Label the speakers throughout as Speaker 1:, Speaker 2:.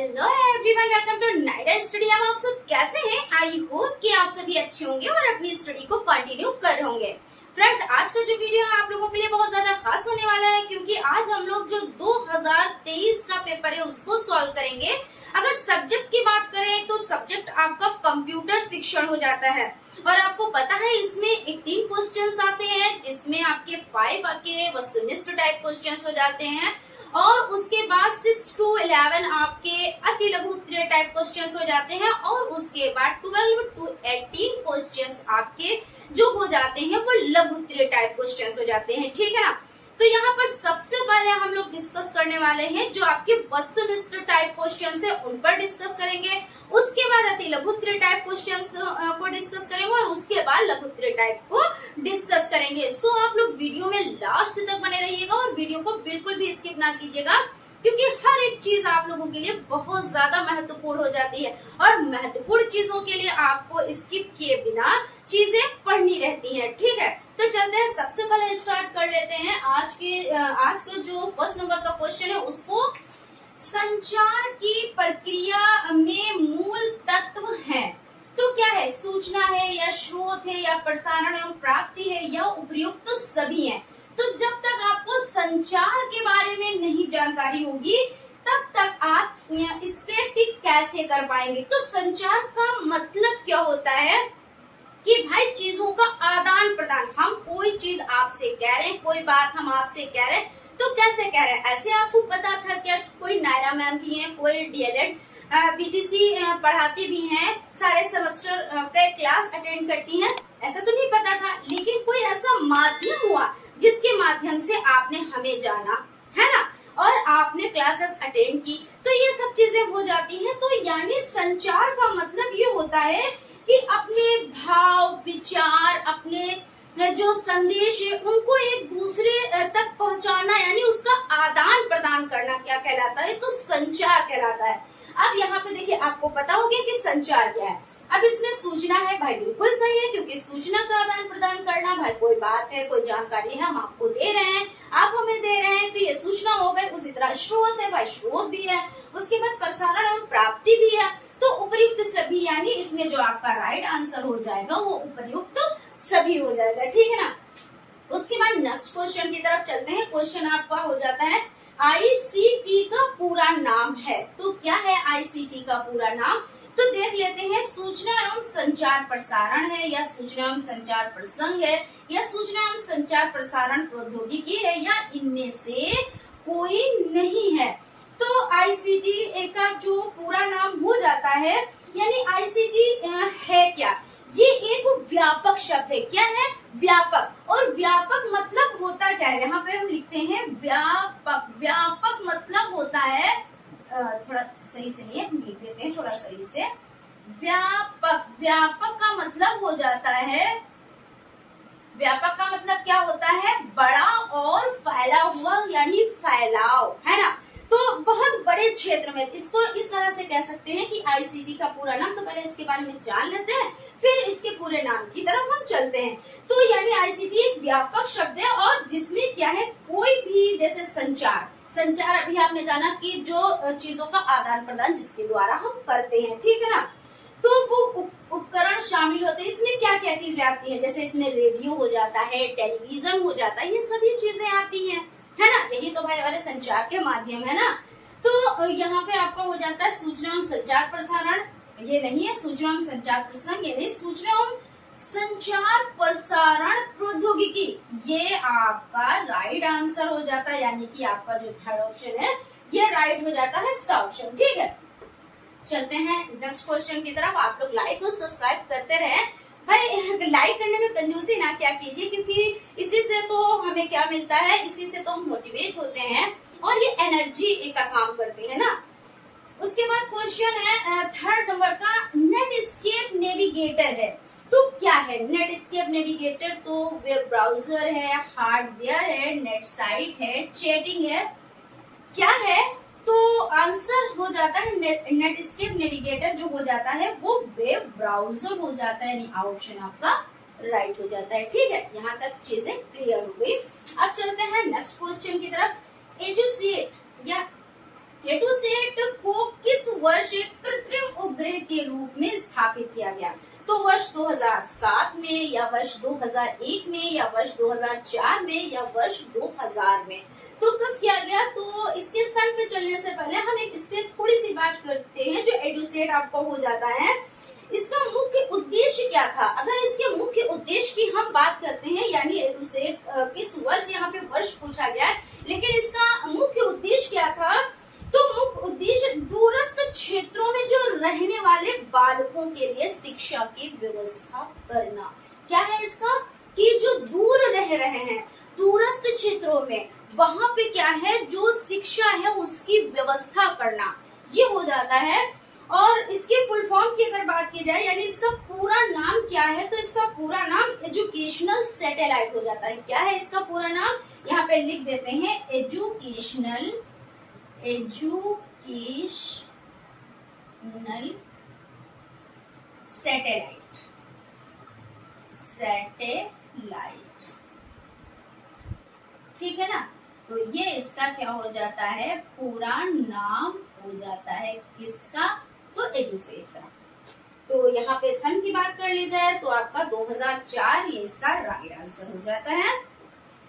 Speaker 1: Hello everyone, welcome to Naida study. अब आप सब कैसे हैं? आई होप कि आप सभी अच्छे होंगे और अपनी स्टडी को कंटिन्यू कर रहे होंगे। फ्रेंड्स, आज का जो वीडियो है आप लोगों के लिए बहुत ज्यादा खास होने वाला है, क्योंकि आज हम लोग जो 2023 का पेपर है उसको सॉल्व करेंगे। अगर सब्जेक्ट की बात करें तो सब्जेक्ट आपका कंप्यूटर शिक्षण हो जाता है, और आपको पता है इसमें 18 क्वेश्चंस आते हैं, जिसमें आपके 5 के वस्तुनिष्ठ टाइप क्वेश्चंस हो जाते हैं, और उसके बाद 6 to 11 आपके अति लघु उत्तरीय टाइप क्वेश्चंस हो जाते हैं, और उसके बाद 12 to 18 क्वेश्चंस आपके जो हो जाते हैं वो लघु उत्तरीय टाइप क्वेश्चंस हो जाते हैं। ठीक है ना? तो यहाँ पर सबसे पहले हम लोग डिस्कस करने वाले हैं जो आपके वस्तुनिष्ठ टाइप क्वेश्चंस है उन पर डिस्कस करेंगे। उसके बाद अति लघु उत्तरीय टाइप क्वेश्चंस को डिस्कस करेंगे, और उसके बाद लघु उत्तरीय टाइप को डिस्कस करेंगे। सो आप लोग वीडियो में लास्ट तक बने रहिएगा और वीडियो को बिल्कुल भी स्किप ना कीजिएगा, क्योंकि हर एक चीज आप लोगों के लिए बहुत ज्यादा महत्वपूर्ण हो जाती है, और महत्वपूर्ण चीजों के लिए आपको स्किप किए बिना चीजें पढ़नी रहती हैं। ठीक है, तो चलते हैं, सबसे पहले स्टार्ट कर लेते हैं आज का जो फर्स्ट नंबर का क्वेश्चन है उसको। संचार की प्रक्रिया में मूल तत्व है, तो क्या है? सूचना है, या स्रोत है, या प्रसारण एवं प्राप्ति है, या उपयुक्त सभी है। तो जब तक आपको संचार के बारे में नहीं जानकारी होगी तब तक आप इस पे टिक कैसे कर पाएंगे। तो संचार का मतलब क्या होता है कि भाई चीजों का आदान प्रदान। हम कोई चीज आपसे कह रहे हैं, कोई बात हम आपसे कह रहे हैं, तो कैसे कह रहे हैं? ऐसे आपको पता था क्या? कोई नायरा मैम भी हैं, कोई डीएलएड बीटीसी पढ़ाती भी हैं, सारे सेमेस्टर के क्लास अटेंड करती हैं, ऐसा तो नहीं पता था। लेकिन कोई ऐसा माध्यम हुआ जिसके माध्यम से आपने हमें जाना, है ना, और आपने क्लासेस अटेंड की, तो ये सब चीजें हो जाती हैं। तो यानी संचार का मतलब ये होता है कि अपने भाव, विचार, अपने जो संदेश है उनको एक दूसरे तक पहुंचाना, यानी उसका आदान प्रदान करना क्या कहलाता है? तो संचार कहलाता है। अब यहाँ पे देखिए, आपको पता हो गया कि संचार क्या है। अब इसमें सूचना है, भाई बिल्कुल सही है, क्योंकि सूचना का आदान प्रदान करना, भाई कोई बात है, कोई जानकारी है, हम आपको दे रहे हैं, आप हमें दे रहे हैं, तो ये सूचना हो गई। उसी तरह स्रोत है, भाई स्रोत भी है। उसके बाद प्रसारण और प्राप्ति भी है। तो उपयुक्त सभी, यानी इसमें जो आपका राइट आंसर हो जाएगा वो उपयुक्त सभी हो जाएगा। ठीक है ना? उसके बाद नेक्स्ट क्वेश्चन की तरफ चलते हैं। क्वेश्चन आपका हो जाता है आईसीटी का पूरा नाम है, तो क्या है आईसीटी का पूरा नाम? तो देख लेते हैं, सूचना एवं संचार प्रसारण है, या सूचना एवं संचार प्रसंग है, या सूचना एवं संचार प्रसारण प्रौद्योगिकी है, या इनमें से कोई नहीं है। तो आईसीटी का जो पूरा नाम हो जाता है, यानी आईसीटी है क्या? ये एक व्यापक शब्द है। क्या है? व्यापक। और व्यापक मतलब होता क्या है? यहाँ पे हम लिखते हैं व्यापक। व्यापक मतलब होता है, थोड़ा सही से नहीं, हम लिख देते हैं थोड़ा सही से। व्यापक, व्यापक का मतलब हो जाता है, व्यापक का मतलब क्या होता है? बड़ा और फैला हुआ, यानी फैलाव, है ना। तो बहुत बड़े क्षेत्र में इसको इस तरह से कह सकते हैं कि आईसीटी का पूरा नाम। तो पहले इसके बारे में जान लेते हैं, फिर इसके पूरे नाम की तरफ हम चलते हैं। तो यानी आईसीटी एक व्यापक शब्द है, और जिसमें क्या है, कोई भी जैसे संचार, संचार अभी आपने जाना कि जो चीजों का आदान प्रदान जिसके द्वारा हम करते हैं, ठीक है ना, तो वो उपकरण शामिल होते हैं। इसमें क्या क्या चीजें आती हैं? जैसे इसमें रेडियो हो जाता है, टेलीविजन हो जाता है, ये सभी चीजें आती हैं, है ना। यही तो भाई हमारे संचार के माध्यम है ना। तो यहाँ पे आपका हो जाता है सूचना एवं संचार प्रसारण, ये नहीं है सूचना एवं संचार प्रसंग, ये नहीं, सूचना एवं संचार प्रसारण प्रौद्योगिकी, ये आपका राइट आंसर हो जाता है। यानी कि आपका जो थर्ड ऑप्शन है ये राइट हो जाता है, स ऑप्शन। ठीक है, चलते हैं नेक्स्ट क्वेश्चन की तरफ। आप लोग लाइक और सब्सक्राइब करते रहे भाई। लाइक करने में कंजूसी ना क्या कीजिए, क्योंकि इसी से तो हमें क्या मिलता है, इसी से तो हम मोटिवेट होते हैं, और ये एनर्जी का काम करते हैं ना। उसके बाद क्वेश्चन है थर्ड नंबर का, नेटस्केप नेविगेटर है, तो क्या है नेटस्केप नेविगेटर? तो वेब ब्राउजर है, हार्डवेयर है, नेट साइट है, चैटिंग है, क्या है? तो आंसर हो जाता है नेटस्केप नेविगेटर जो हो जाता है वो वेब ब्राउजर हो जाता है, यानी ऑप्शन आपका राइट हो जाता है। ठीक है, यहाँ तक चीजें क्लियर हो गई। अब चलते हैं नेक्स्ट क्वेश्चन की तरफ। एडुसेट या एडुसेट को किस वर्ष एक कृत्रिम उपग्रह के रूप में स्थापित किया गया? तो वर्ष 2007 में, या वर्ष 2001 में, या वर्ष 2004 में, या वर्ष 2000 में? तो कब किया गया? तो इसके सन पे चलने से पहले हम एक इस पे थोड़ी सी बात करते हैं, जो एडुसेट आपको हो जाता है। इसका मुख्य उद्देश्य क्या था? अगर इसके मुख्य उद्देश्य की हम बात करते हैं, यानी एडुसेट किस वर्ष, यहाँ पे वर्ष पूछा गया है, लेकिन इसका मुख्य उद्देश्य क्या था? तो मुख्य उद्देश्य दूरस्थ क्षेत्रों में जो रहने वाले बालकों के लिए शिक्षा की व्यवस्था करना। क्या है इसका? कि जो दूर रह रहे हैं दूरस्थ क्षेत्रों में, वहां पे क्या है, जो शिक्षा है उसकी व्यवस्था करना, ये हो जाता है। और इसके फुल फॉर्म की अगर बात की जाए, यानी इसका पूरा नाम क्या है, तो इसका पूरा नाम एजुकेशनल सैटेलाइट हो जाता है। क्या है इसका पूरा नाम? यहाँ पे लिख देते हैं, एजुकेशनल सैटेलाइट। ठीक है ना? तो ये इसका क्या हो जाता है, पूरा नाम हो जाता है। किसका? तो एडुसेट का। तो यहाँ पे सन की बात कर ली जाए तो आपका 2004 ये इसका राइट आंसर हो जाता है।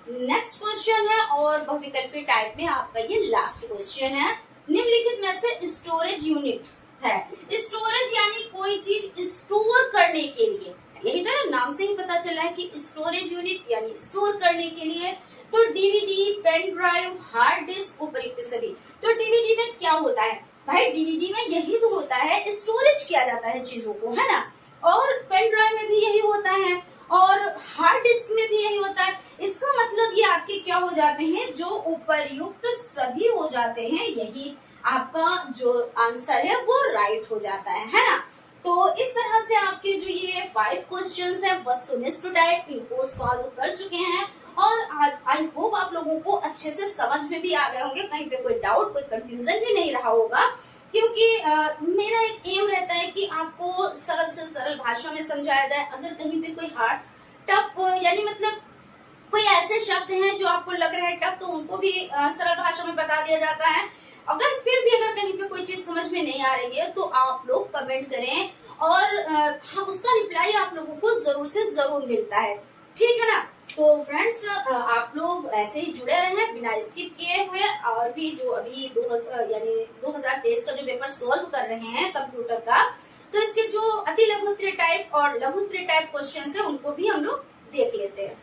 Speaker 1: नेक्स्ट क्वेश्चन है और बहुविकल्पी टाइप में आपका ये लास्ट क्वेश्चन है। निम्नलिखित में से स्टोरेज यूनिट है। स्टोरेज यानी कोई चीज स्टोर करने के लिए, यही तो नाम से ही पता चला है कि स्टोरेज यूनिट यानी स्टोर करने के लिए। तो DVD, pen drive, hard disk, उपयुक्त सभी। तो डीवीडी में क्या होता है भाई? डीवीडी में यही तो होता है, स्टोरेज किया जाता है चीजों को, है ना। और पेन ड्राइव में भी यही होता है, और हार्ड डिस्क में भी यही होता है। इसका मतलब ये आपके क्या हो जाते हैं, जो उपयुक्त सभी हो जाते हैं। यही आपका जो आंसर है वो राइट हो जाता है ना। तो इस तरह से आपके जो ये 5 क्वेश्चंस है वस्तुनिष्ठ टाइप, इनको सॉल्व कर चुके हैं। और आई होप आप लोगों को अच्छे से समझ में भी आ गए होंगे, कहीं पे कोई डाउट, कोई कंफ्यूजन भी नहीं रहा होगा। क्योंकि मेरा एक एम रहता है कि आपको सरल से सरल भाषा में समझाया जाए। अगर कहीं पे कोई हार्ड टफ, यानी मतलब कोई ऐसे शब्द हैं जो आपको लग रहे हैं टफ, तो उनको भी सरल भाषा में बता दिया जाता है। अगर फिर भी अगर कहीं पे कोई चीज समझ में नहीं आ रही है तो आप लोग कमेंट करें, और हाँ, उसका रिप्लाई आप लोगों को जरूर से जरूर मिलता है। ठीक है ना। तो फ्रेंड्स, आप लोग ऐसे ही जुड़े रहें बिना स्किप किए हुए। और भी जो अभी 2023 का जो पेपर सॉल्व कर रहे हैं कंप्यूटर का, तो इसके जो अति लघु उत्तरीय टाइप और लघु उत्तरीय टाइप क्वेश्चन है उनको भी हम लोग देख लेते हैं।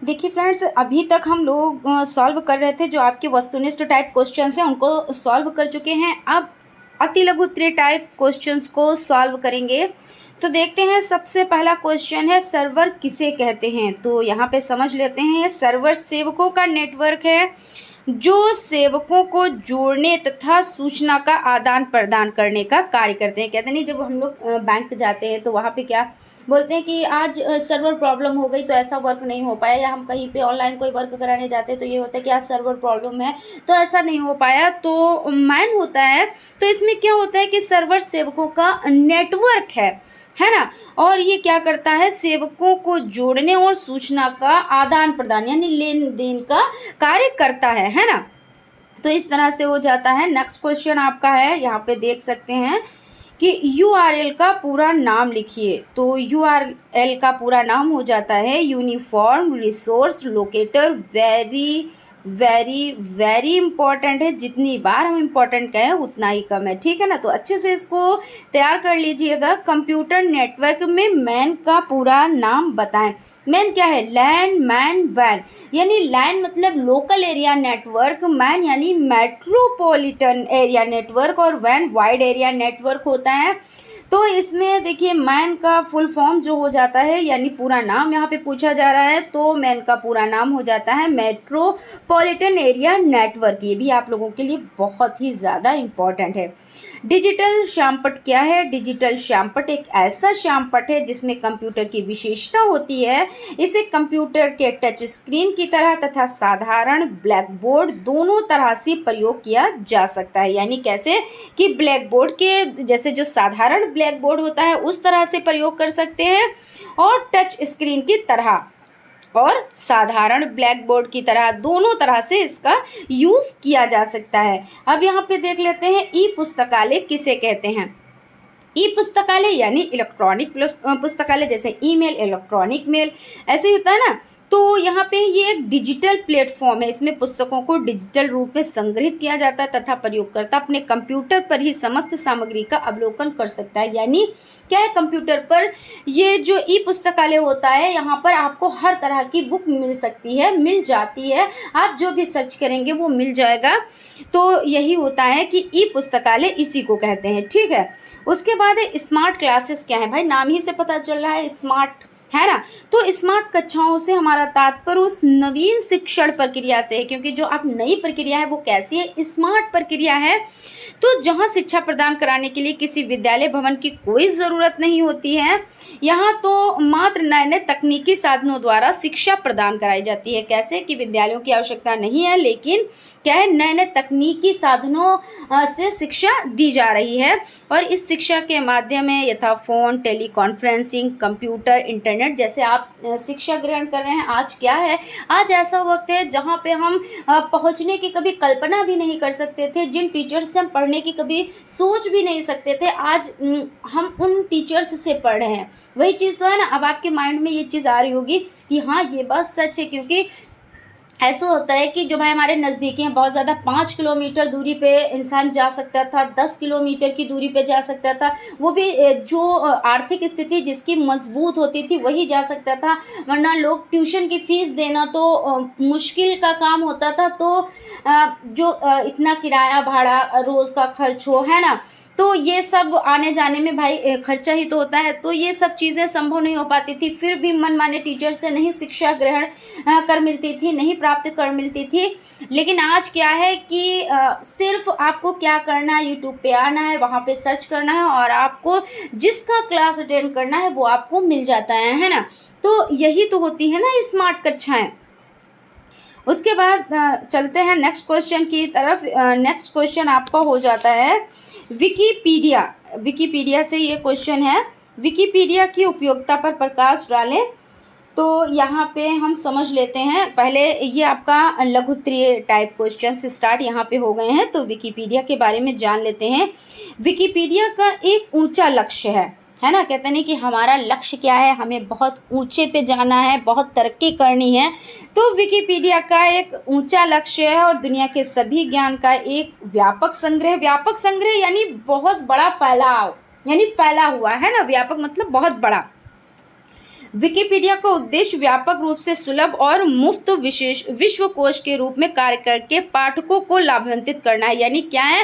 Speaker 2: देखिए फ्रेंड्स, अभी तक हम लोग सॉल्व कर रहे थे जो आपके वस्तुनिष्ठ टाइप क्वेश्चंस हैं, उनको सॉल्व कर चुके हैं। अब अति लघु उत्तरीय टाइप क्वेश्चंस को सॉल्व करेंगे। तो देखते हैं, सबसे पहला क्वेश्चन है, सर्वर किसे कहते हैं? तो यहाँ पे समझ लेते हैं, सर्वर सेवकों का नेटवर्क है जो सेवकों को जोड़ने तथा सूचना का आदान प्रदान करने का कार्य करते हैं। कहते नहीं, जब हम लोग बैंक जाते हैं तो वहाँ पे क्या बोलते हैं कि आज सर्वर प्रॉब्लम हो गई तो ऐसा वर्क नहीं हो पाया, या हम कहीं पे ऑनलाइन कोई वर्क कराने जाते हैं तो ये होता है कि आज सर्वर प्रॉब्लम है तो ऐसा नहीं हो पाया, तो मैन होता है। तो इसमें क्या होता है कि सर्वर सेवकों का नेटवर्क है ना, और ये क्या करता है, सेवकों को जोड़ने और सूचना का आदान प्रदान यानी लेन देन का कार्य करता है ना। तो इस तरह से हो जाता है। नेक्स्ट क्वेश्चन आपका है, यहाँ पे देख सकते हैं कि URL का पूरा नाम लिखिए। तो URL का पूरा नाम हो जाता है uniform resource locator. Very very very important है, जितनी बार हम इंपॉर्टेंट कहें उतना ही कम है। ठीक है ना। तो अच्छे से इसको तैयार कर लीजिएगा। कंप्यूटर नेटवर्क में मैन का पूरा नाम बताएं। मैन क्या है? लैन, मैन, वैन। यानी लैन मतलब लोकल एरिया नेटवर्क, मैन यानी मेट्रोपॉलिटन एरिया नेटवर्क, और वैन वाइड एरिया नेटवर्क होता है। तो इसमें देखिए, मैन का फुल फॉर्म जो हो जाता है, यानी पूरा नाम यहाँ पे पूछा जा रहा है, तो मैन का पूरा नाम हो जाता है मेट्रोपॉलिटन एरिया नेटवर्क। ये भी आप लोगों के लिए बहुत ही ज़्यादा इम्पॉर्टेंट है। डिजिटल श्यामपट्ट क्या है? डिजिटल श्यामपट्ट एक ऐसा श्यामपट्ट है जिसमें कंप्यूटर की विशेषता होती है। इसे कंप्यूटर के टच स्क्रीन की तरह तथा साधारण ब्लैक बोर्ड दोनों तरह से प्रयोग किया जा सकता है। यानी कैसे कि ब्लैक बोर्ड के जैसे जो साधारण ब्लैक बोर्ड होता है उस तरह से प्रयोग कर सकते हैं, और टच स्क्रीन की तरह और साधारण ब्लैक बोर्ड की तरह, दोनों तरह से इसका यूज़ किया जा सकता है। अब यहाँ पे देख लेते हैं ई पुस्तकालय किसे कहते हैं। ई पुस्तकालय यानी इलेक्ट्रॉनिक पुस्तकालय, जैसे ईमेल, इलेक्ट्रॉनिक मेल, ऐसे ही होता है ना। तो यहाँ पे ये एक डिजिटल प्लेटफॉर्म है, इसमें पुस्तकों को डिजिटल रूप में संग्रहित किया जाता है तथा प्रयोगकर्ता अपने कंप्यूटर पर ही समस्त सामग्री का अवलोकन कर सकता है। यानी क्या है, कंप्यूटर पर ये जो ई पुस्तकालय होता है, यहाँ पर आपको हर तरह की बुक मिल सकती है, मिल जाती है, आप जो भी सर्च करेंगे वो मिल जाएगा। तो यही होता है कि ई पुस्तकालय इसी को कहते हैं, ठीक है। उसके बाद है स्मार्ट क्लासेस। क्या है भाई, नाम ही से पता चल रहा है स्मार्ट, है ना। तो स्मार्ट कक्षाओं से हमारा तात्पर्य उस नवीन शिक्षण प्रक्रिया से है, क्योंकि जो अब नई प्रक्रिया है वो कैसी है, स्मार्ट प्रक्रिया है। तो जहां शिक्षा प्रदान कराने के लिए किसी विद्यालय भवन की कोई ज़रूरत नहीं होती है, यहाँ तो मात्र नए नए तकनीकी साधनों द्वारा शिक्षा प्रदान कराई जाती है। कैसे कि विद्यालयों की आवश्यकता नहीं है, लेकिन क्या है, नए नए तकनीकी साधनों से शिक्षा दी जा रही है। और इस शिक्षा के माध्यम में यथा फ़ोन, टेलीकॉन्फ्रेंसिंग, कंप्यूटर, इंटरनेट जैसे आप शिक्षा ग्रहण कर रहे हैं। आज क्या है, आज ऐसा वक्त है जहाँ पे हम पहुँचने की कभी कल्पना भी नहीं कर सकते थे, जिन टीचर्स से हम पढ़ने की कभी सोच भी नहीं सकते थे, आज हम उन टीचर्स से पढ़ रहे हैं। वही चीज़ तो है ना। अब आपके माइंड में ये चीज़ आ रही होगी कि हाँ ये बात सच है, क्योंकि ऐसा होता है कि जो भाई हमारे नज़दीकी हैं, बहुत ज़्यादा 5 किलोमीटर दूरी पे इंसान जा सकता था, 10 किलोमीटर की दूरी पे जा सकता था, वो भी जो आर्थिक स्थिति जिसकी मजबूत होती थी वही जा सकता था, वरना लोग ट्यूशन की फ़ीस देना तो मुश्किल का काम होता था। तो जो इतना किराया भाड़ा रोज़ का खर्च हो, है ना, तो ये सब आने जाने में भाई खर्चा ही तो होता है। तो ये सब चीज़ें संभव नहीं हो पाती थी, फिर भी मनमाने टीचर से नहीं शिक्षा ग्रहण कर मिलती थी, नहीं प्राप्त कर मिलती थी। लेकिन आज क्या है कि सिर्फ आपको क्या करना है, यूट्यूब पे आना है, वहाँ पे सर्च करना है और आपको जिसका क्लास अटेंड करना है वो आपको मिल जाता है ना। तो यही तो होती है ना स्मार्ट कक्षाएँ। उसके बाद चलते हैं नेक्स्ट क्वेश्चन की तरफ। नेक्स्ट क्वेश्चन आपका हो जाता है विकिपीडिया। विकिपीडिया से ये क्वेश्चन है, विकिपीडिया की उपयोगिता पर प्रकाश डालें। तो यहाँ पे हम समझ लेते हैं, पहले ये आपका लघुत्तरीय टाइप क्वेश्चन से स्टार्ट यहाँ पे हो गए हैं। तो विकिपीडिया के बारे में जान लेते हैं। विकिपीडिया का एक ऊंचा लक्ष्य है ना, कहते नहीं कि हमारा लक्ष्य क्या है, हमें बहुत ऊंचे पे जाना है, बहुत तरक्की करनी है। तो विकिपीडिया का एक ऊंचा लक्ष्य है और दुनिया के सभी ज्ञान का एक व्यापक संग्रह यानी बहुत बड़ा फैलाव, यानी फैला हुआ है ना। व्यापक मतलब बहुत बड़ा। विकिपीडिया का उद्देश्य व्यापक रूप से सुलभ और मुफ्त विश्वकोश के रूप में कार्य करके पाठकों को लाभान्वित करना है। यानी क्या है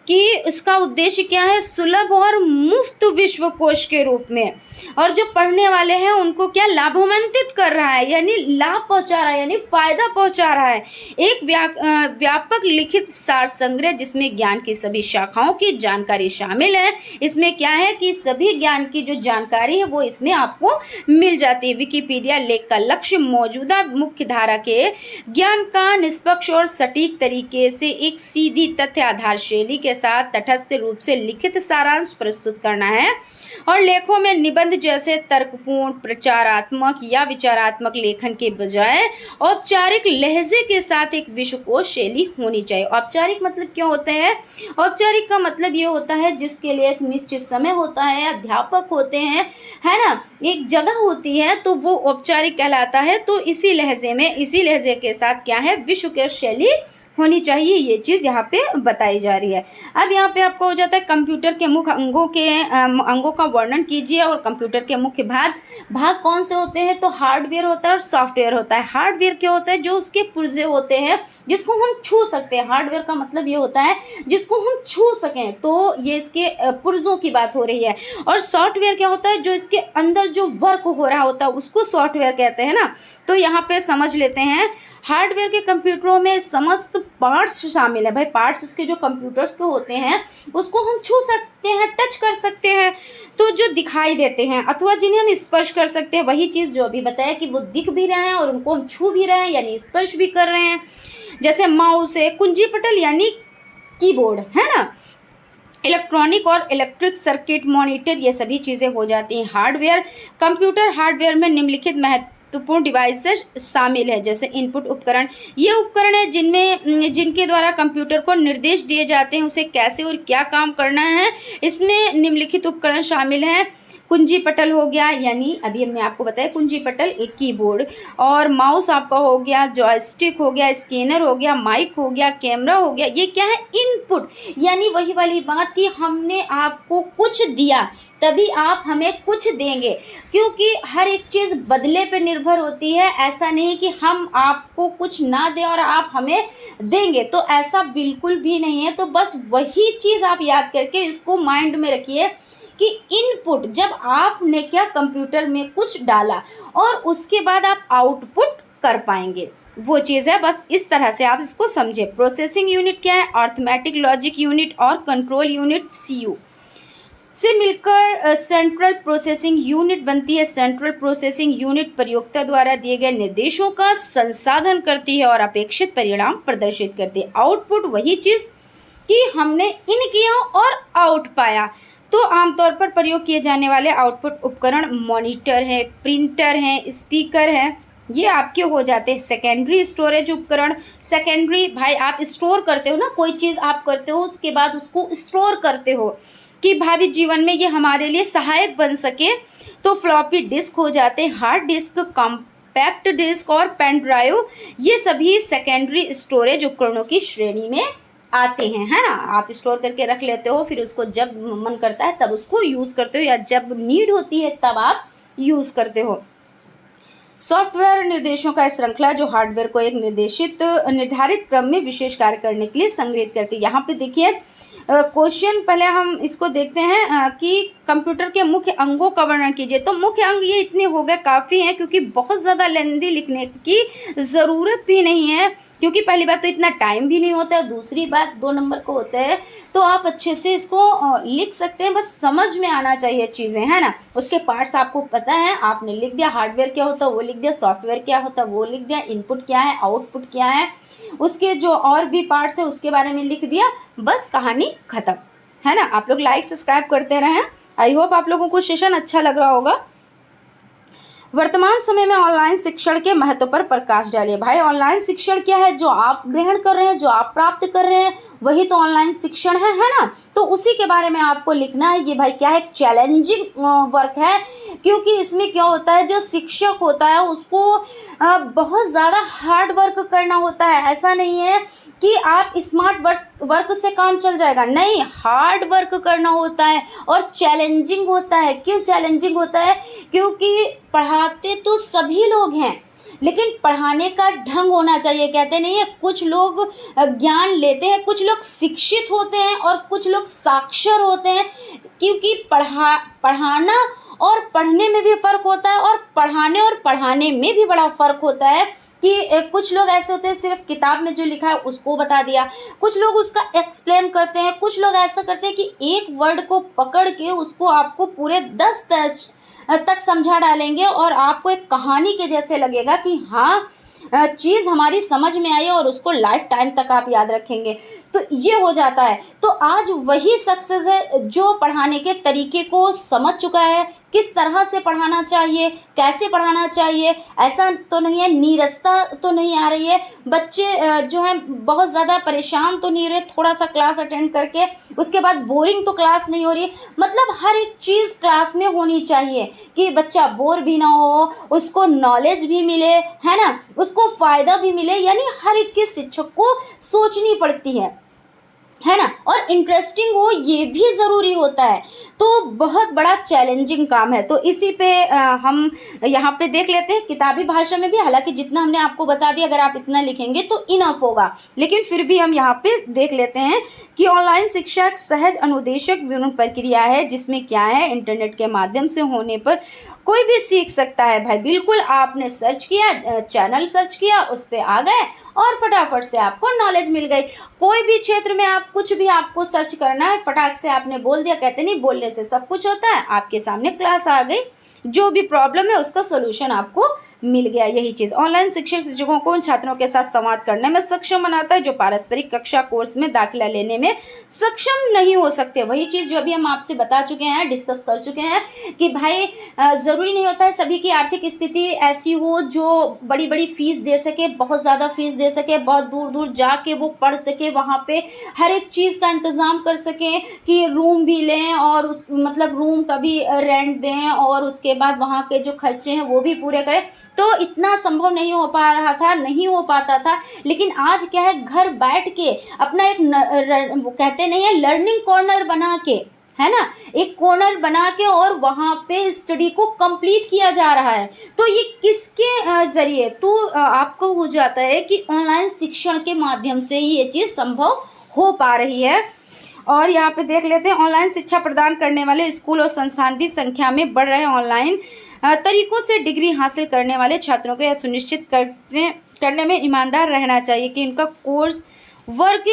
Speaker 2: कि इसका उद्देश्य क्या है, सुलभ और मुफ्त विश्वकोश के रूप में, और जो पढ़ने वाले हैं उनको क्या लाभान्वित कर रहा है, यानी लाभ पहुंचा रहा है, यानी फायदा पहुंचा रहा है। एक व्यापक लिखित सार संग्रह जिसमें ज्ञान की सभी शाखाओं की जानकारी शामिल है। इसमें क्या है कि सभी ज्ञान की जो जानकारी है वो इसमें आपको मिल जाती है। विकिपीडिया लेख का लक्ष्य मौजूदा मुख्य धारा के ज्ञान का निष्पक्ष और सटीक तरीके से एक सीधी तथ्य आधार शैली के साथ तटस्थ रूप से लिखित सारांश प्रस्तुत करना है। और लेखों में निबंध जैसे तर्कपूर्ण, प्रचारात्मक या विचारात्मक लेखन के बजाय औपचारिक लहजे के साथ एक विश्वकोश शैली होनी चाहिए। औपचारिक मतलब क्या होता है, औपचारिक का मतलब ये होता है जिसके लिए एक निश्चित समय होता है, अध्यापक होते हैं, है ना, एक जगह होती है, तो वो औपचारिक कहलाता है। तो इसी लहजे के साथ क्या है, विश्वकोश शैली होनी चाहिए, ये चीज़ यहाँ पे बताई जा रही है। अब यहाँ पे आपको हो जाता है कंप्यूटर के मुख्य अंगों का वर्णन कीजिए। और कंप्यूटर के मुख्य भाग कौन से होते हैं, तो हार्डवेयर होता है और सॉफ्टवेयर होता है। हार्डवेयर क्या होता है, जो उसके पुर्जे होते हैं जिसको हम छू सकते हैं। हार्डवेयर का मतलब ये होता है जिसको हम छू सकें, तो ये इसके पुर्जों की बात हो रही है। और सॉफ्टवेयर क्या होता है, जो इसके अंदर जो वर्क हो रहा होता है उसको सॉफ्टवेयर कहते हैं ना। तो यहाँ पे समझ लेते हैं, हार्डवेयर के कंप्यूटरों में समस्त पार्ट्स शामिल है। भाई पार्ट्स उसके जो कंप्यूटर्स के होते हैं उसको हम छू सकते हैं, टच कर सकते हैं, तो जो दिखाई देते हैं अथवा जिन्हें हम स्पर्श कर सकते हैं। वही चीज़ जो अभी बताया कि वो दिख भी रहे हैं और उनको हम छू भी रहे हैं, यानी स्पर्श भी कर रहे हैं। जैसे माउस है, कुंजी पटल यानी कीबोर्ड, है ना, इलेक्ट्रॉनिक और इलेक्ट्रिक सर्किट, मॉनिटर, ये सभी चीज़ें हो जाती हैं हार्डवेयर। कंप्यूटर हार्डवेयर में निम्नलिखित महत्वपूर्ण डिवाइसेस शामिल है, जैसे इनपुट उपकरण। ये उपकरण है जिनके द्वारा कंप्यूटर को निर्देश दिए जाते हैं उसे कैसे और क्या काम करना है। इसमें निम्नलिखित उपकरण शामिल हैं। कुंजी पटल हो गया, यानी अभी हमने आपको बताया कुंजी पटल एक कीबोर्ड, और माउस आपका हो गया, जॉयस्टिक हो गया, स्कैनर हो गया, माइक हो गया, कैमरा हो गया। ये क्या है? इनपुट, यानी वही वाली बात कि हमने आपको कुछ दिया तभी आप हमें कुछ देंगे, क्योंकि हर एक चीज़ बदले पे निर्भर होती है। ऐसा नहीं कि हम आपको कुछ ना दें और आप हमें देंगे, तो ऐसा बिल्कुल भी नहीं है। तो बस वही चीज़ आप याद करके इसको माइंड में रखिए कि इनपुट, जब आपने क्या कंप्यूटर में कुछ डाला और उसके बाद आप आउटपुट कर पाएंगे, वो चीज़ है। बस इस तरह से आप इसको समझे। प्रोसेसिंग यूनिट क्या है? अर्थमेटिक लॉजिक यूनिट और कंट्रोल यूनिट सीयू से मिलकर सेंट्रल प्रोसेसिंग यूनिट बनती है। सेंट्रल प्रोसेसिंग यूनिट प्रयोक्ता द्वारा दिए गए निर्देशों का संसाधन करती है और अपेक्षित परिणाम प्रदर्शित करती है। आउटपुट वही चीज़ कि हमने इन किया और आउट पाया। तो आमतौर पर प्रयोग किए जाने वाले आउटपुट उपकरण मॉनिटर हैं, प्रिंटर हैं, स्पीकर हैं, ये आपके हो जाते हैं। सेकेंडरी स्टोरेज उपकरण, सेकेंडरी भाई आप स्टोर करते हो ना, कोई चीज़ आप करते हो उसके बाद उसको स्टोर करते हो कि भावी जीवन में ये हमारे लिए सहायक बन सके, तो फ्लॉपी डिस्क हो जाते हैं, हार्ड डिस्क, कॉम्पैक्ट डिस्क और पेन ड्राइव, ये सभी सेकेंडरी स्टोरेज उपकरणों की श्रेणी में आते हैं, है ना। आप स्टोर करके रख लेते हो, फिर उसको जब मन करता है तब उसको यूज़ करते हो, या जब नीड होती है तब आप यूज़ करते हो। सॉफ्टवेयर निर्देशों का श्रृंखला जो हार्डवेयर को एक निर्धारित क्रम में विशेष कार्य करने के लिए संग्रहित करती है। यहाँ पे देखिए क्वेश्चन, पहले हम इसको देखते हैं कि कंप्यूटर के मुख्य अंगों का वर्णन कीजिए। तो मुख्य अंग ये इतने हो गए, काफ़ी हैं, क्योंकि बहुत ज़्यादा लेंदी लिखने की ज़रूरत भी नहीं है, क्योंकि पहली बात तो इतना टाइम भी नहीं होता है, दूसरी बात 2 नंबर को होता है, तो आप अच्छे से इसको लिख सकते हैं, बस समझ में आना चाहिए चीज़ें, है ना। उसके पार्ट्स आपको पता है, आपने लिख दिया, हार्डवेयर क्या होता है वो लिख दिया, सॉफ्टवेयर क्या होता है वो लिख दिया, इनपुट क्या है, आउटपुट क्या है, उसके जो और भी पार्ट्स है उसके बारे में लिख दिया, बस कहानी ख़त्म, है ना। आप लोग लाइक सब्सक्राइब करते रहें। आई होप आप लोगों को सेशन अच्छा लग रहा होगा। वर्तमान समय में ऑनलाइन शिक्षण के महत्व पर प्रकाश डालिए। भाई ऑनलाइन शिक्षण क्या है? जो आप ग्रहण कर रहे हैं, जो आप प्राप्त कर रहे हैं, वही तो ऑनलाइन शिक्षण है ना। तो उसी के बारे में आपको लिखना है। ये भाई क्या है? एक चैलेंजिंग वर्क है, क्योंकि इसमें क्या होता है, जो शिक्षक होता है उसको बहुत ज़्यादा हार्ड वर्क करना होता है। ऐसा नहीं है कि आप स्मार्ट वर्क से काम चल जाएगा, नहीं, हार्ड वर्क करना होता है और चैलेंजिंग होता है। क्यों चैलेंजिंग होता है? क्योंकि पढ़ाते तो सभी लोग हैं, लेकिन पढ़ाने का ढंग होना चाहिए। कहते नहीं है, कुछ लोग ज्ञान लेते हैं, कुछ लोग शिक्षित होते हैं और कुछ लोग साक्षर होते हैं, क्योंकि पढ़ाना और पढ़ने में भी फ़र्क होता है, और पढ़ाने में भी बड़ा फ़र्क होता है कि कुछ लोग ऐसे होते हैं सिर्फ किताब में जो लिखा है उसको बता दिया, कुछ लोग उसका एक्सप्लेन करते हैं, कुछ लोग ऐसा करते हैं कि एक वर्ड को पकड़ के उसको आपको पूरे 10 पेज तक समझा डालेंगे और आपको एक कहानी के जैसे लगेगा कि हाँ चीज़ हमारी समझ में आई और उसको लाइफ टाइम तक आप याद रखेंगे। तो ये हो जाता है। तो आज वही सक्सेस है जो पढ़ाने के तरीके को समझ चुका है, किस तरह से पढ़ाना चाहिए, कैसे पढ़ाना चाहिए। ऐसा तो नहीं है, नीरसता तो नहीं आ रही है, बच्चे जो हैं बहुत ज़्यादा परेशान तो नहीं हो रहे थोड़ा सा क्लास अटेंड करके, उसके बाद बोरिंग तो क्लास नहीं हो रही। मतलब हर एक चीज़ क्लास में होनी चाहिए कि बच्चा बोर भी ना हो, उसको नॉलेज भी मिले, है ना, उसको फ़ायदा भी मिले। यानी हर एक चीज़ शिक्षक को सोचनी पड़ती है ना, और इंटरेस्टिंग हो ये भी ज़रूरी होता है। तो बहुत बड़ा चैलेंजिंग काम है। तो इसी पे हम यहाँ पे देख लेते हैं किताबी भाषा में भी, हालांकि जितना हमने आपको बता दिया, अगर आप इतना लिखेंगे तो इनफ होगा, लेकिन फिर भी हम यहाँ पे देख लेते हैं कि ऑनलाइन शिक्षा एक सहज अनुदेशक विवरण प्रक्रिया है, जिसमें क्या है, इंटरनेट के माध्यम से होने पर कोई भी सीख सकता है। भाई बिल्कुल, आपने सर्च किया, चैनल सर्च किया, उस पर आ गए और फटाफट से आपको नॉलेज मिल गई। कोई भी क्षेत्र में आप कुछ भी आपको सर्च करना है, फटाक से आपने बोल दिया, कहते नहीं बोलने से सब कुछ होता है, आपके सामने क्लास आ गई, जो भी प्रॉब्लम है उसका सोल्यूशन आपको मिल गया। यही चीज़ ऑनलाइन शिक्षण शिक्षकों को उन छात्रों के साथ संवाद करने में सक्षम बनाता है जो पारस्परिक कक्षा कोर्स में दाखिला लेने में सक्षम नहीं हो सकते। वही चीज़ जो अभी हम आपसे बता चुके हैं, डिस्कस कर चुके हैं कि भाई ज़रूरी नहीं होता है सभी की आर्थिक स्थिति ऐसी हो जो बड़ी बड़ी फीस दे सके, बहुत ज़्यादा फीस दे सके, बहुत दूर दूर जाके वो पढ़ सके, वहाँ पे हर एक चीज़ का इंतज़ाम कर सके कि रूम भी लें और उस मतलब रूम का भी रेंट दें और उसके बाद वहाँ के जो खर्चे हैं वो भी पूरे करें। तो इतना संभव नहीं हो पा रहा था, नहीं हो पाता था। लेकिन आज क्या है, घर बैठ के अपना एक वो कहते नहीं है लर्निंग कॉर्नर बना के, है ना, एक कॉर्नर बना के और वहाँ पे स्टडी को कंप्लीट किया जा रहा है। तो ये किसके ज़रिए, तो आपको हो जाता है कि ऑनलाइन शिक्षण के माध्यम से ही ये चीज़ संभव हो पा रही है। और यहाँ पे देख लेते हैं, ऑनलाइन शिक्षा प्रदान करने वाले स्कूल और संस्थान भी संख्या में बढ़ रहे हैं। ऑनलाइन तरीकों से डिग्री हासिल करने वाले छात्रों को यह सुनिश्चित करने में ईमानदार रहना चाहिए कि इनका कोर्स वर्क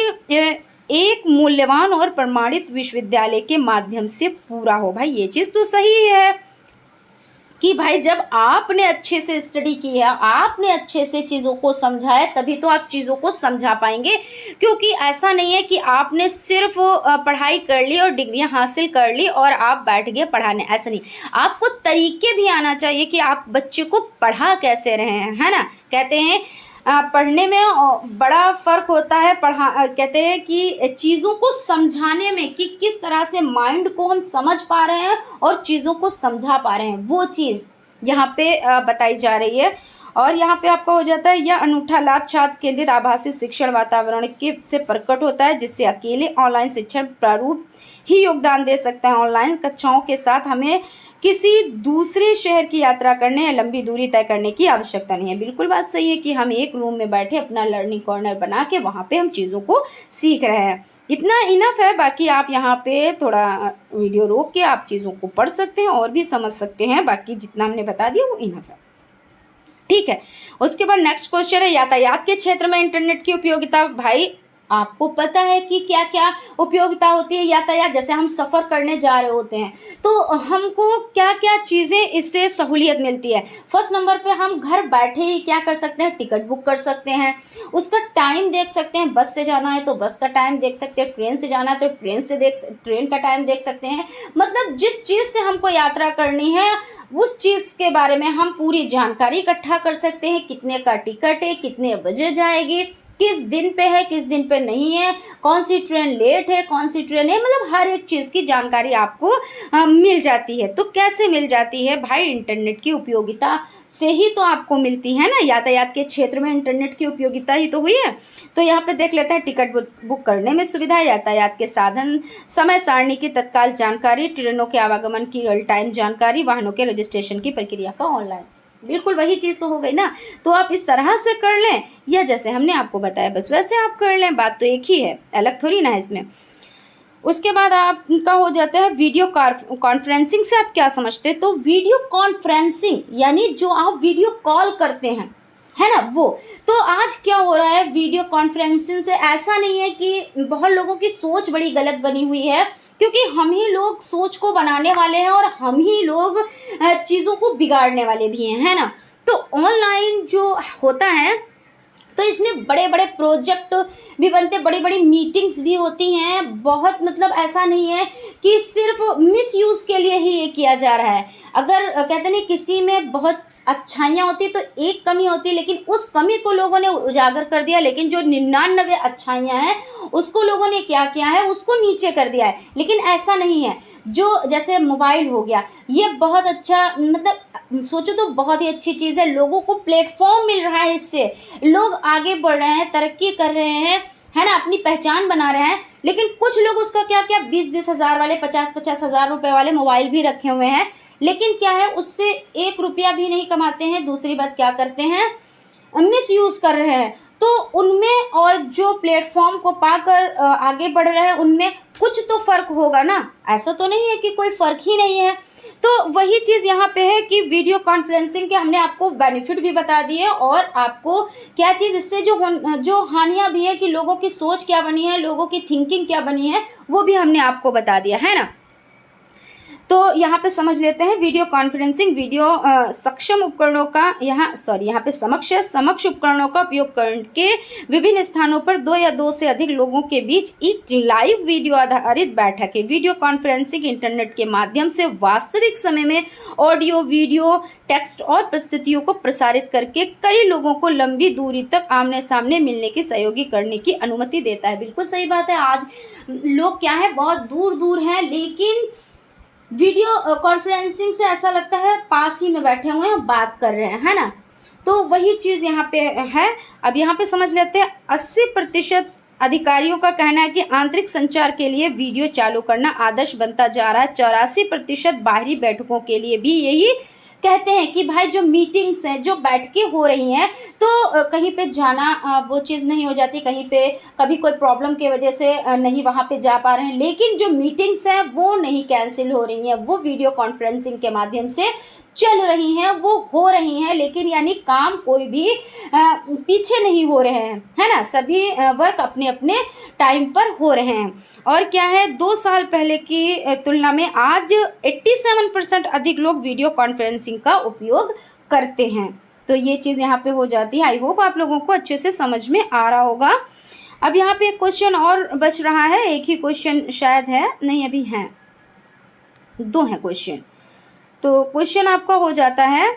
Speaker 2: एक मूल्यवान और प्रमाणित विश्वविद्यालय के माध्यम से पूरा हो। भाई ये चीज़ तो सही है कि भाई जब आपने अच्छे से स्टडी की है, आपने अच्छे से चीज़ों को समझा है, तभी तो आप चीज़ों को समझा पाएंगे। क्योंकि ऐसा नहीं है कि आपने सिर्फ पढ़ाई कर ली और डिग्रियां हासिल कर ली और आप बैठ गए पढ़ाने, ऐसा नहीं। आपको तरीके भी आना चाहिए कि आप बच्चे को पढ़ा कैसे रहे हैं, है ना। कहते हैं पढ़ने में बड़ा फ़र्क होता है, कहते हैं कि चीज़ों को समझाने में कि किस तरह से माइंड को हम समझ पा रहे हैं और चीज़ों को समझा पा रहे हैं, वो चीज़ यहाँ पे बताई जा रही है। और यहाँ पे आपका हो जाता है, यह अनूठा लाभ छात्र केंद्रित आभासी शिक्षण वातावरण के से प्रकट होता है जिससे अकेले ऑनलाइन शिक्षण प्रारूप ही योगदान दे सकते हैं। ऑनलाइन कक्षाओं के साथ हमें किसी दूसरे शहर की यात्रा करने या लंबी दूरी तय करने की आवश्यकता नहीं है। बिल्कुल बात सही है कि हम एक रूम में बैठे अपना लर्निंग कॉर्नर बना के वहाँ पे हम चीज़ों को सीख रहे हैं। इतना इनफ है। बाकी आप यहाँ पे थोड़ा वीडियो रोक के आप चीज़ों को पढ़ सकते हैं और भी समझ सकते हैं। बाकी जितना हमने बता दिया वो इनफ है, ठीक है। उसके बाद नेक्स्ट क्वेश्चन है, यातायात के क्षेत्र में इंटरनेट की उपयोगिता। भाई आपको पता है कि क्या क्या उपयोगिता होती है यातायात, जैसे हम सफ़र करने जा रहे होते हैं तो हमको क्या क्या चीज़ें इससे सहूलियत मिलती है। फर्स्ट नंबर पे हम घर बैठे ही क्या कर सकते हैं, टिकट बुक कर सकते हैं, उसका टाइम देख सकते हैं। बस से जाना है तो बस का टाइम देख सकते हैं, ट्रेन से जाना है तो ट्रेन का टाइम देख सकते हैं। मतलब जिस चीज़ से हमको यात्रा करनी है उस चीज़ के बारे में हम पूरी जानकारी इकट्ठा कर सकते हैं। कितने का टिकट है, कितने बजे जाएगी, किस दिन पे है, किस दिन पे नहीं है, कौन सी ट्रेन लेट है, कौन सी ट्रेन है, मतलब हर एक चीज़ की जानकारी आपको मिल जाती है। तो कैसे मिल जाती है भाई, इंटरनेट की उपयोगिता से ही तो आपको मिलती है ना। यातायात के क्षेत्र में इंटरनेट की उपयोगिता ही तो हुई है। तो यहाँ पे देख लेते हैं, टिकट बुक करने में सुविधा, यातायात के साधन, समय सारणी की तत्काल जानकारी, ट्रेनों के आवागमन की रियल टाइम जानकारी, वाहनों के रजिस्ट्रेशन की प्रक्रिया का ऑनलाइन। बिल्कुल वही चीज़ तो हो गई ना। तो आप इस तरह से कर लें या जैसे हमने आपको बताया बस वैसे आप कर लें, बात तो एक ही है, अलग थोड़ी ना है इसमें। उसके बाद आपका हो जाता है वीडियो कॉन्फ्रेंसिंग से आप क्या समझते हैं। तो वीडियो कॉन्फ्रेंसिंग यानी जो आप वीडियो कॉल करते हैं, है ना, वो। तो आज क्या हो रहा है, वीडियो कॉन्फ्रेंसिंग से ऐसा नहीं है कि बहुत लोगों की सोच बड़ी गलत बनी हुई है, क्योंकि हम ही लोग सोच को बनाने वाले हैं और हम ही लोग चीज़ों को बिगाड़ने वाले भी हैं, है ना। तो ऑनलाइन जो होता है तो इसमें बड़े बड़े प्रोजेक्ट भी बनते, बड़ी बड़ी मीटिंग्स भी होती हैं। बहुत मतलब ऐसा नहीं है कि सिर्फ मिसयूज़ के लिए ही ये किया जा रहा है। अगर कहते नहीं किसी में बहुत अच्छाइयाँ होती तो एक कमी होती, लेकिन उस कमी को लोगों ने उजागर कर दिया, लेकिन जो 99 अच्छाइयाँ हैं उसको लोगों ने क्या किया है, उसको नीचे कर दिया है। लेकिन ऐसा नहीं है। जो जैसे मोबाइल हो गया, ये बहुत अच्छा, मतलब सोचो तो बहुत ही अच्छी चीज़ है। लोगों को प्लेटफॉर्म मिल रहा है, इससे लोग आगे बढ़ रहे हैं, तरक्की कर रहे हैं, है ना, अपनी पहचान बना रहे हैं। लेकिन कुछ लोग उसका क्या क्या 20-20 हज़ार वाले, 50-50 हज़ार रुपये वाले मोबाइल भी रखे हुए हैं, लेकिन क्या है उससे 1 रुपया भी नहीं कमाते हैं। दूसरी बात क्या करते हैं, मिसयूज़ कर रहे हैं। तो उनमें और जो प्लेटफॉर्म को पाकर आगे बढ़ रहे हैं उनमें कुछ तो फ़र्क होगा ना। ऐसा तो नहीं है कि कोई फ़र्क ही नहीं है। तो वही चीज़ यहाँ पे है कि वीडियो कॉन्फ्रेंसिंग के हमने आपको बेनिफिट भी बता दिए और आपको क्या चीज़ इससे जो हानियाँ भी है कि लोगों की सोच क्या बनी है, लोगों की थिंकिंग क्या बनी है, वो भी हमने आपको बता दिया, है ना। तो यहाँ पे समझ लेते हैं वीडियो कॉन्फ्रेंसिंग वीडियो सक्षम उपकरणों का यहाँ पे समक्ष उपकरणों का उपयोग करके विभिन्न स्थानों पर 2 या 2 से अधिक लोगों के बीच एक लाइव वीडियो आधारित बैठक है। वीडियो कॉन्फ्रेंसिंग इंटरनेट के माध्यम से वास्तविक समय में ऑडियो, वीडियो, टेक्स्ट और प्रस्तुतियों को प्रसारित करके कई लोगों को लंबी दूरी तक आमने सामने मिलने की सहयोगी करने की अनुमति देता है। बिल्कुल सही बात है। आज लोग क्या है, बहुत दूर दूर हैं, लेकिन वीडियो कॉन्फ्रेंसिंग से ऐसा लगता है पास ही में बैठे हुए हैं, बात कर रहे हैं, है ना। तो वही चीज़ यहाँ पे है। अब यहाँ पे समझ लेते हैं 80% अधिकारियों का कहना है कि आंतरिक संचार के लिए वीडियो चालू करना आदर्श बनता जा रहा है। 84% बाहरी बैठकों के लिए भी यही कहते हैं कि भाई जो मीटिंग्स हैं, जो बैठकें हो रही हैं, तो कहीं पे जाना वो चीज़ नहीं हो जाती, कहीं पे कभी कोई प्रॉब्लम की वजह से नहीं वहाँ पे जा पा रहे हैं, लेकिन जो मीटिंग्स हैं वो नहीं कैंसिल हो रही हैं, वो वीडियो कॉन्फ्रेंसिंग के माध्यम से चल रही हैं, वो हो रही हैं। लेकिन यानी काम कोई भी पीछे नहीं हो रहे हैं, है ना। सभी वर्क अपने अपने टाइम पर हो रहे हैं। और क्या है, 2 साल पहले की तुलना में आज 87% अधिक लोग वीडियो कॉन्फ्रेंसिंग का उपयोग करते हैं। तो ये चीज़ यहाँ पे हो जाती है। आई होप आप लोगों को अच्छे से समझ में आ रहा होगा। अब यहाँ पे एक क्वेश्चन और बच रहा है, एक ही क्वेश्चन शायद है, नहीं अभी हैं, 2 हैं क्वेश्चन। तो क्वेश्चन आपका हो जाता है,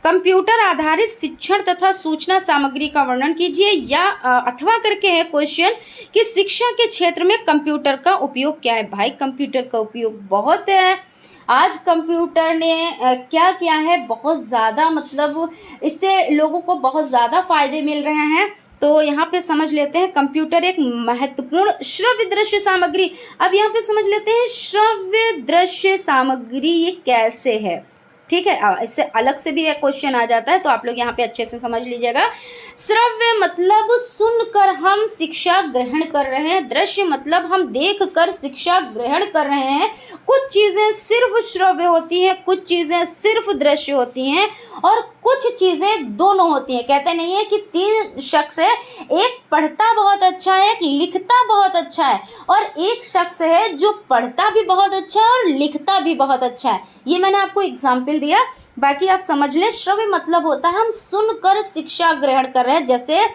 Speaker 2: कंप्यूटर आधारित शिक्षण तथा सूचना सामग्री का वर्णन कीजिए, या अथवा करके है क्वेश्चन कि शिक्षा के क्षेत्र में कंप्यूटर का उपयोग क्या है। भाई कंप्यूटर का उपयोग बहुत है। आज कंप्यूटर ने क्या किया है, बहुत ज़्यादा, मतलब इससे लोगों को बहुत ज़्यादा फायदे मिल रहे हैं। तो यहाँ पे समझ लेते हैं कंप्यूटर एक महत्वपूर्ण श्रव्य दृश्य सामग्री। अब यहाँ पे समझ लेते हैं श्रव्य दृश्य सामग्री ये कैसे है, ठीक है। इससे अलग से भी एक क्वेश्चन आ जाता है, तो आप लोग यहाँ पे अच्छे से समझ लीजिएगा। श्रव्य मतलब सुनकर हम शिक्षा ग्रहण कर रहे हैं, दृश्य मतलब हम देखकर शिक्षा ग्रहण कर रहे हैं। कुछ चीज़ें सिर्फ श्रव्य होती हैं, कुछ चीज़ें सिर्फ दृश्य होती हैं, और कुछ चीज़ें दोनों होती हैं। कहते नहीं है कि 3 शख्स है, एक पढ़ता बहुत अच्छा है, एक लिखता बहुत अच्छा है, और एक शख्स है जो पढ़ता भी बहुत अच्छा है और लिखता भी बहुत अच्छा है। ये मैंने आपको एग्जाम्पल दिया, बाकी आप समझ लें। श्रव्य मतलब होता है हम सुनकर शिक्षा ग्रहण कर रहे हैं। जैसे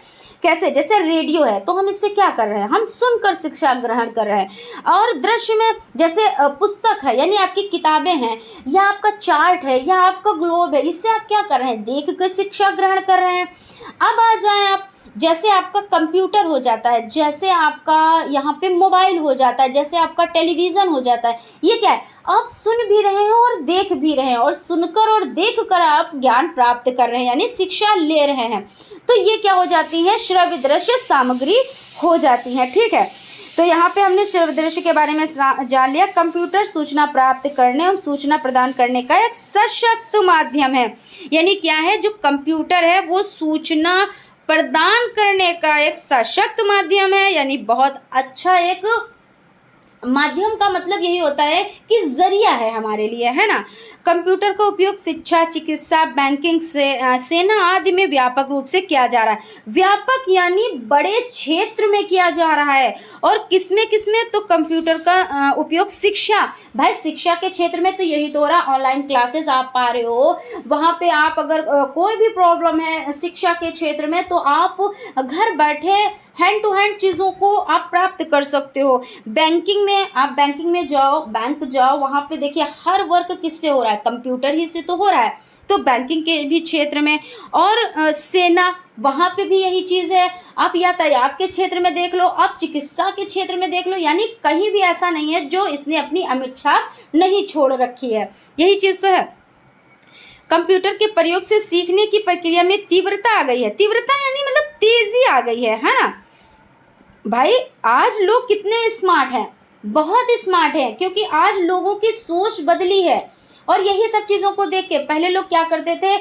Speaker 2: कैसे, जैसे रेडियो है तो हम इससे क्या कर रहे हैं, हम सुनकर शिक्षा ग्रहण कर रहे हैं। और दृश्य में जैसे पुस्तक है, यानी आपकी किताबें हैं, या आपका चार्ट है, या आपका ग्लोब है, इससे आप क्या कर रहे हैं, देख कर शिक्षा ग्रहण कर रहे हैं। अब आ जाए आप, जैसे आपका कंप्यूटर हो जाता है, जैसे आपका यहाँ पे मोबाइल हो जाता है, जैसे आपका टेलीविज़न हो जाता है, ये क्या है, आप सुन भी रहे हैं और देख भी रहे हैं, और सुनकर और देखकर आप ज्ञान प्राप्त कर रहे हैं, यानी शिक्षा ले रहे हैं। तो ये क्या हो जाती है, श्रव्य दृश्य सामग्री हो जाती है, ठीक है। तो यहाँ पे हमने श्रव्य दृश्य के बारे में जान लिया। कंप्यूटर सूचना प्राप्त करने और सूचना प्रदान करने का एक सशक्त माध्यम है। यानी क्या है, जो कंप्यूटर है वो सूचना प्रदान करने का एक सशक्त माध्यम है, यानी बहुत अच्छा एक माध्यम का मतलब यही होता है कि जरिया है हमारे लिए, है ना। कंप्यूटर का उपयोग शिक्षा, चिकित्सा, बैंकिंग, सेना आदि में व्यापक रूप से किया जा रहा है। व्यापक यानी बड़े क्षेत्र में किया जा रहा है। और किसमें तो कंप्यूटर का उपयोग शिक्षा, भाई शिक्षा के क्षेत्र में तो यही तो हो रहा, ऑनलाइन क्लासेस आप पा रहे हो, वहाँ पे आप अगर कोई भी प्रॉब्लम है शिक्षा के क्षेत्र में, तो आप घर बैठे हैंड टू हैंड चीज़ों को आप प्राप्त कर सकते हो। बैंकिंग में, आप बैंकिंग में जाओ, बैंक जाओ, वहाँ पे देखिए हर वर्क किससे हो रहा है, कंप्यूटर ही से तो हो रहा है। तो बैंकिंग के भी क्षेत्र में, और सेना, वहाँ पे भी यही चीज़ है। आप यातायात के क्षेत्र में देख लो, आप चिकित्सा के क्षेत्र में देख लो, यानी कहीं भी ऐसा नहीं है जो इसने अपनी अमिट छाप नहीं छोड़ रखी है। यही चीज़ तो है। कंप्यूटर के प्रयोग से सीखने की प्रक्रिया में तीव्रता आ गई है। तीव्रता यानी मतलब तेजी आ गई है ना। भाई आज लोग कितने स्मार्ट हैं, बहुत स्मार्ट हैं, क्योंकि आज लोगों की सोच बदली है। और यही सब चीज़ों को देख के पहले लोग क्या करते थे,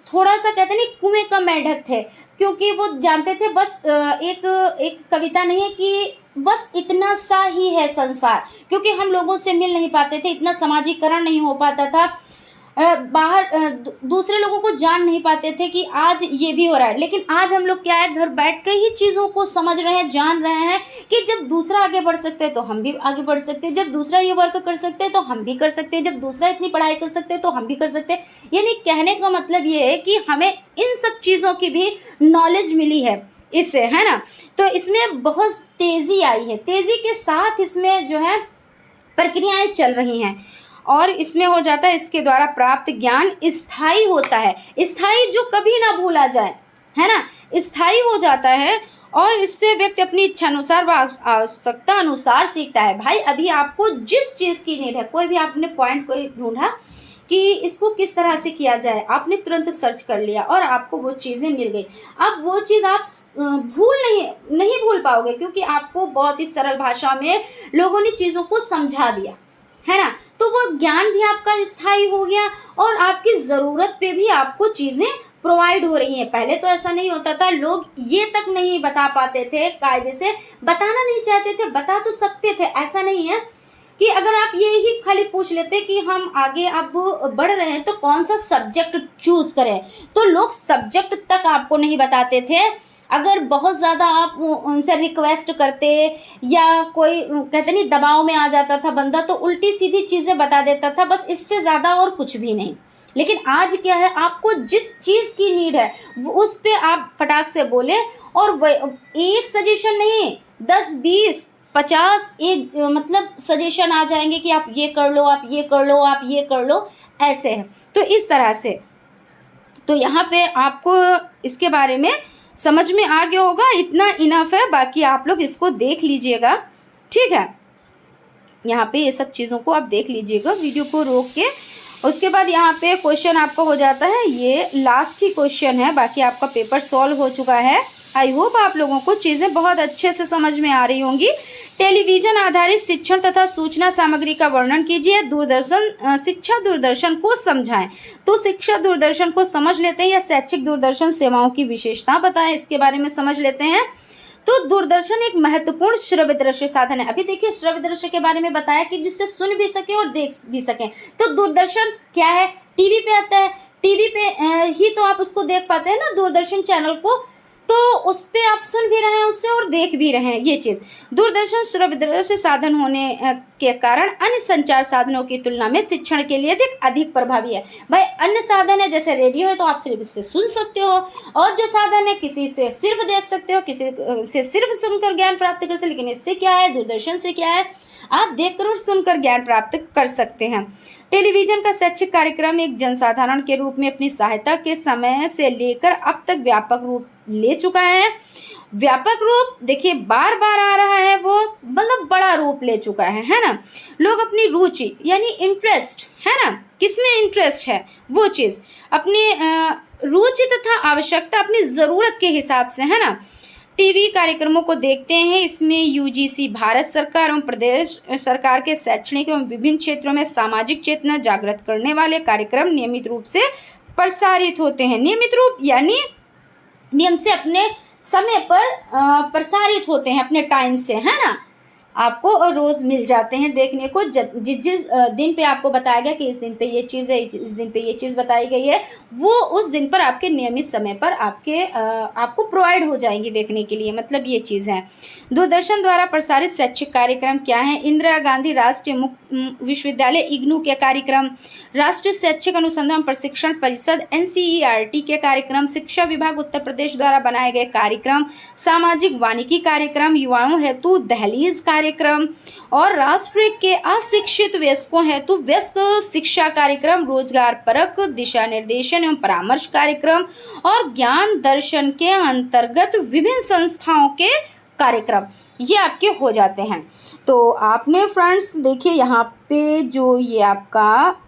Speaker 2: थोड़ा सा कहते नहीं कुएं का मेंढक थे, क्योंकि वो जानते थे बस एक कविता नहीं है कि बस इतना सा ही है संसार, क्योंकि हम लोगों से मिल नहीं पाते थे, इतना समाजीकरण नहीं हो पाता था। बाहर दूसरे लोगों को जान नहीं पाते थे कि आज ये भी हो रहा है। लेकिन आज हम लोग क्या है, घर बैठ के ही चीज़ों को समझ रहे हैं, जान रहे हैं कि जब दूसरा आगे बढ़ सकते हैं तो हम भी आगे बढ़ सकते हैं, जब दूसरा ये वर्क कर सकते हैं तो हम भी कर सकते हैं, जब दूसरा इतनी पढ़ाई कर सकते हैं तो हम भी कर सकते हैं। यानी कहने का मतलब ये है कि हमें इन सब चीज़ों की भी नॉलेज मिली है इससे, है ना। तो इसमें बहुत तेज़ी आई है, तेज़ी के साथ इसमें जो है प्रक्रियाएं चल रही हैं और इसमें हो जाता है इसके द्वारा प्राप्त ज्ञान स्थायी होता है, स्थायी जो कभी ना भूला जाए, है ना, स्थायी हो जाता है। और इससे व्यक्ति अपनी इच्छा अनुसार व आवश्यकता अनुसार सीखता है। भाई अभी आपको जिस चीज़ की नीड है, कोई भी आपने पॉइंट कोई ढूंढा कि इसको किस तरह से किया जाए, आपने तुरंत सर्च कर लिया और आपको वो चीज़ें मिल गई। अब वो चीज़ आप नहीं भूल पाओगे, क्योंकि आपको बहुत ही सरल भाषा में लोगों ने चीज़ों को समझा दिया, है ना। तो वो ज्ञान भी आपका स्थायी हो गया और आपकी ज़रूरत पे भी आपको चीज़ें प्रोवाइड हो रही हैं। पहले तो ऐसा नहीं होता था, लोग ये तक नहीं बता पाते थे, कायदे से बताना नहीं चाहते थे, बता तो सकते थे। ऐसा नहीं है कि अगर आप ये ही खाली पूछ लेते कि हम आगे अब बढ़ रहे हैं तो कौन सा सब्जेक्ट चूज करें, तो लोग सब्जेक्ट तक आपको नहीं बताते थे। अगर बहुत ज़्यादा आप उनसे रिक्वेस्ट करते या कोई कहते नहीं दबाव में आ जाता था बंदा, तो उल्टी सीधी चीज़ें बता देता था, बस इससे ज़्यादा और कुछ भी नहीं। लेकिन आज क्या है, आपको जिस चीज़ की नीड है उस पर आप फटाक से बोले और एक सजेशन नहीं, 10 20 50 एक मतलब सजेशन आ जाएंगे कि आप ये कर लो, आप ये कर लो, आप ये कर लो, ऐसे है। तो इस तरह से तो यहाँ पे आपको इसके बारे में समझ में आ गया होगा, इतना इनफ है। बाकी आप लोग इसको देख लीजिएगा, ठीक है। यहाँ पे ये सब चीज़ों को आप देख लीजिएगा वीडियो को रोक के। उसके बाद यहाँ पे क्वेश्चन आपका हो जाता है, ये लास्ट ही क्वेश्चन है, बाकी आपका पेपर सॉल्व हो चुका है। आई होप आप लोगों को चीज़ें बहुत अच्छे से समझ में आ रही होंगी। टेलीविज़न आधारित शिक्षण तथा सूचना सामग्री का वर्णन कीजिए। दूरदर्शन शिक्षा दूरदर्शन को समझाएं। तो शिक्षा दूरदर्शन को समझ लेते हैं या शैक्षिक दूरदर्शन सेवाओं की विशेषता बताएं, इसके बारे में समझ लेते हैं। तो दूरदर्शन एक महत्वपूर्ण श्रव्य दृश्य साधन है। अभी देखिए श्रव्य दृश्य के बारे में बताया कि जिससे सुन भी सके और देख भी सकें। तो दूरदर्शन क्या है, टीवी पे आता है, टीवी पे ही तो आप उसको देख पाते हैं ना, दूरदर्शन चैनल को, तो उस पर आप सुन भी रहे हैं उससे और देख भी रहे हैं। ये चीज़ दूरदर्शन श्रव्य दृश्य साधन होने के कारण अन्य संचार साधनों की तुलना में शिक्षण के लिए अधिक प्रभावी है। भाई अन्य साधन है जैसे रेडियो है तो आप सिर्फ इससे सुन सकते हो, और जो साधन है किसी से सिर्फ देख सकते हो, किसी से सिर्फ सुनकर ज्ञान प्राप्त कर सकते, लेकिन इससे क्या है, दूरदर्शन से क्या है, आप देखकर और सुनकर ज्ञान प्राप्त कर सकते हैं। टेलीविज़न का शैक्षिक कार्यक्रम एक जनसाधारण के रूप में अपनी सहायता के समय से लेकर अब तक व्यापक रूप ले चुका है। व्यापक रूप देखिए बार बार आ रहा है, वो मतलब बड़ा रूप ले चुका है ना। लोग अपनी रुचि यानी इंटरेस्ट, है ना, किसमें इंटरेस्ट है वो चीज़ अपनी रुचि तथा आवश्यकता अपनी ज़रूरत के हिसाब से, है ना, टीवी कार्यक्रमों को देखते हैं। इसमें यूजीसी भारत सरकार एवं प्रदेश सरकार के शैक्षणिक एवं विभिन्न क्षेत्रों में सामाजिक चेतना जागृत करने वाले कार्यक्रम नियमित रूप से प्रसारित होते हैं। नियमित रूप यानी नियम से अपने समय पर प्रसारित होते हैं, अपने टाइम से, है ना। आपको रोज़ मिल जाते हैं देखने को। जब जिस दिन पे आपको बताया गया कि इस दिन पे ये चीज़ है, इस दिन पे ये चीज़ बताई गई है, वो उस दिन पर आपके नियमित समय पर आपको प्रोवाइड हो जाएंगी देखने के लिए, मतलब ये चीज़ है। दूरदर्शन द्वारा प्रसारित शैक्षिक कार्यक्रम क्या है? इंदिरा गांधी राष्ट्रीय मुक्त विश्वविद्यालय इग्नू के कार्यक्रम, राष्ट्रीय शैक्षिक अनुसंधान प्रशिक्षण परिषद NCERT के कार्यक्रम, शिक्षा विभाग उत्तर प्रदेश द्वारा बनाए गए कार्यक्रम, सामाजिक वानिकी कार्यक्रम, युवाओं हेतु दहलीज कार्यक्रम और राष्ट्र के अशिक्षित वयस्कों हेतु वयस्क शिक्षा कार्यक्रम, रोजगार परक दिशा निर्देशन एवं परामर्श कार्यक्रम और ज्ञान दर्शन के अंतर्गत विभिन्न संस्थाओं के कार्यक्रम, ये आपके हो जाते हैं। तो आपने फ्रेंड्स देखिए यहाँ पे जो ये आपका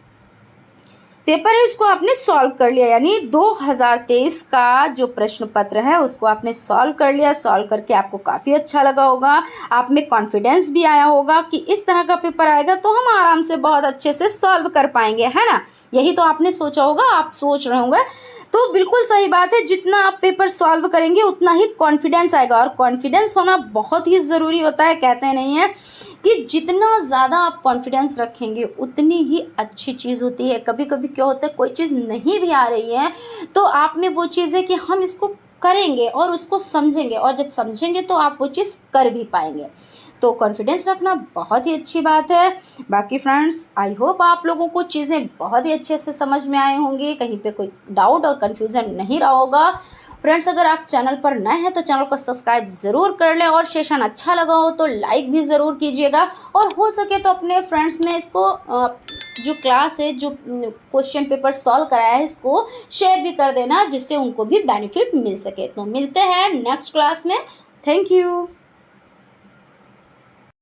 Speaker 2: पेपर है इसको आपने सॉल्व कर लिया, यानी 2023 का जो प्रश्न पत्र है उसको आपने सॉल्व कर लिया। सॉल्व करके आपको काफ़ी अच्छा लगा होगा, आप में कॉन्फिडेंस भी आया होगा कि इस तरह का पेपर आएगा तो हम आराम से बहुत अच्छे से सॉल्व कर पाएंगे, है ना। यही तो आपने सोचा होगा, आप सोच रहे होंगे, तो बिल्कुल सही बात है। जितना आप पेपर सॉल्व करेंगे उतना ही कॉन्फिडेंस आएगा, और कॉन्फिडेंस होना बहुत ही ज़रूरी होता है, कहते नहीं है। कि जितना ज़्यादा आप कॉन्फिडेंस रखेंगे उतनी ही अच्छी चीज़ होती है। कभी कभी क्या होता है, कोई चीज़ नहीं भी आ रही है तो आप में वो चीज़ है कि हम इसको करेंगे और उसको समझेंगे, और जब समझेंगे तो आप वो चीज़ कर भी पाएंगे। तो कॉन्फिडेंस रखना बहुत ही अच्छी बात है। बाकी फ्रेंड्स, आई होप आप लोगों को चीज़ें बहुत ही अच्छे से समझ में आए होंगे, कहीं पे कोई डाउट और कन्फ्यूज़न नहीं रहा होगा। फ्रेंड्स, अगर आप चैनल पर नए हैं तो चैनल को सब्सक्राइब ज़रूर कर लें, और सेशन अच्छा लगा हो तो लाइक भी ज़रूर कीजिएगा, और हो सके तो अपने फ्रेंड्स में इसको जो क्लास है, जो क्वेश्चन पेपर सॉल्व कराया है, इसको शेयर भी कर देना, जिससे उनको भी बेनिफिट मिल सके। तो मिलते हैं नेक्स्ट क्लास में। Thank you.